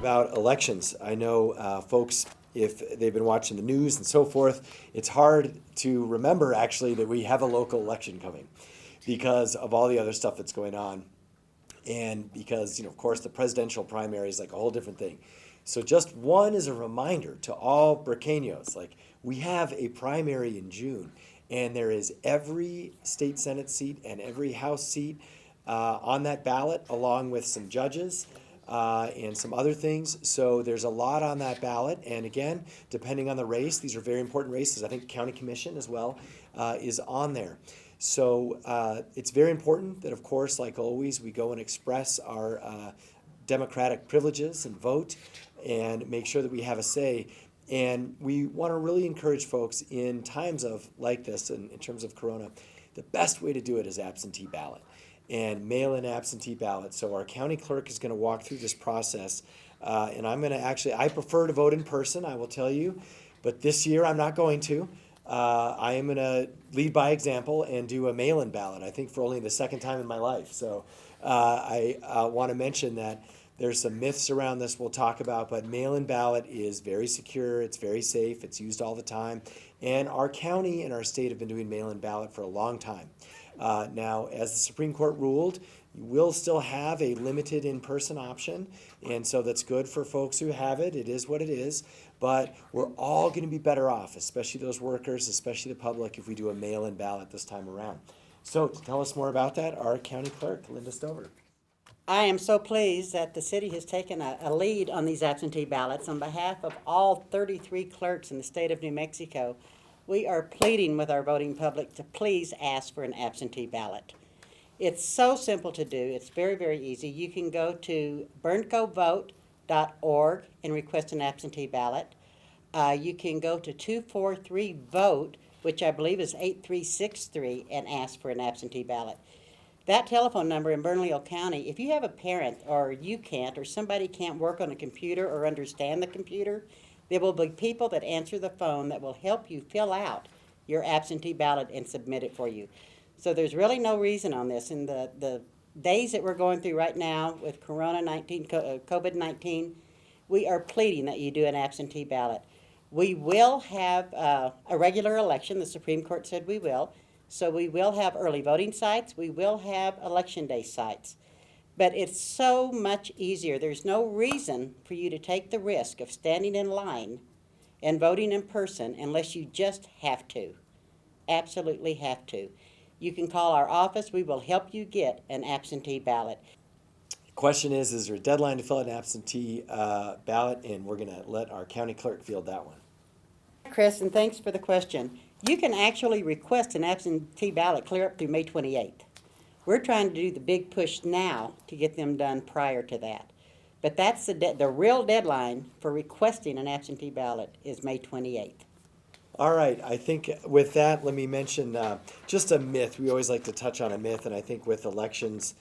about elections. I know folks, if they've been watching the news and so forth, it's hard to remember actually that we have a local election coming because of all the other stuff that's going on. And because, of course, the presidential primary is like a whole different thing. So just one is a reminder to all Burqueños, like we have a primary in June, and there is every state Senate seat and every House seat on that ballot, along with some judges and some other things. So there's a lot on that ballot. And again, depending on the race, these are very important races. I think county commission as well is on there. So it's very important that, of course, like always, we go and express our democratic privileges and vote and make sure that we have a say. And we want to really encourage folks in times of like this, in terms of Corona, the best way to do it is absentee ballot and mail-in absentee ballot. So our county clerk is going to walk through this process. And I'm going to I prefer to vote in person, I will tell you. But this year I'm not going to. I am going to lead by example and do a mail-in ballot, I think for only the second time in my life. So I want to mention that there's some myths around this we'll talk about, but mail-in ballot is very secure, it's very safe, it's used all the time. And our county and our state have been doing mail-in ballot for a long time. Now, as the Supreme Court ruled, you will still have a limited in-person option, and so that's good for folks who have it. It is what it is, but we're all going to be better off, especially those workers, especially the public, if we do a mail-in ballot this time around. So to tell us more about that, our county clerk, Linda Stover. I am so pleased that the city has taken a lead on these absentee ballots. On behalf of all 33 clerks in the state of New Mexico, we are pleading with our voting public to please ask for an absentee ballot. It's so simple to do. It's very, very easy. You can go to burncovote.org and request an absentee ballot. You can go to 243-VOTE, which I believe is 8363, and ask for an absentee ballot. That telephone number in Bernalillo County, if you have a parent or you can't or somebody can't work on a computer or understand the computer, there will be people that answer the phone that will help you fill out your absentee ballot and submit it for you. So there's really no reason on this. In the days that we're going through right now with COVID-19, we are pleading that you do an absentee ballot. We will have a regular election. The Supreme Court said we will. So we will have early voting sites. We will have election day sites. But it's so much easier. There's no reason for you to take the risk of standing in line and voting in person unless you just have to. Absolutely have to. You can call our office. We will help you get an absentee ballot. The question is there a deadline to fill out an absentee ballot? And we're going to let our county clerk field that one. Chris, and thanks for the question. You can actually request an absentee ballot clear up through May 28th. We're trying to do the big push now to get them done prior to that. But that's the real deadline for requesting an absentee ballot is May 28th. All right, I think with that, let me mention just a myth. We always like to touch on a myth, and I think with elections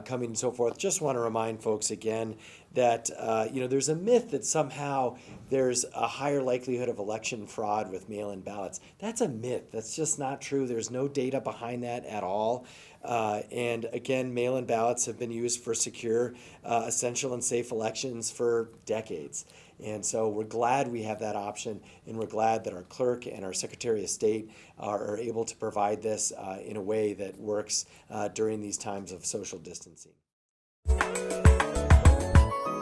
coming and so forth, just want to remind folks again that there's a myth that somehow there's a higher likelihood of election fraud with mail-in ballots. That's a myth. That's just not true. There's no data behind that at all. And again, mail-in ballots have been used for secure, essential, and safe elections for decades. And so we're glad we have that option, and we're glad that our clerk and our Secretary of State are able to provide this in a way that works during these times of social distancing.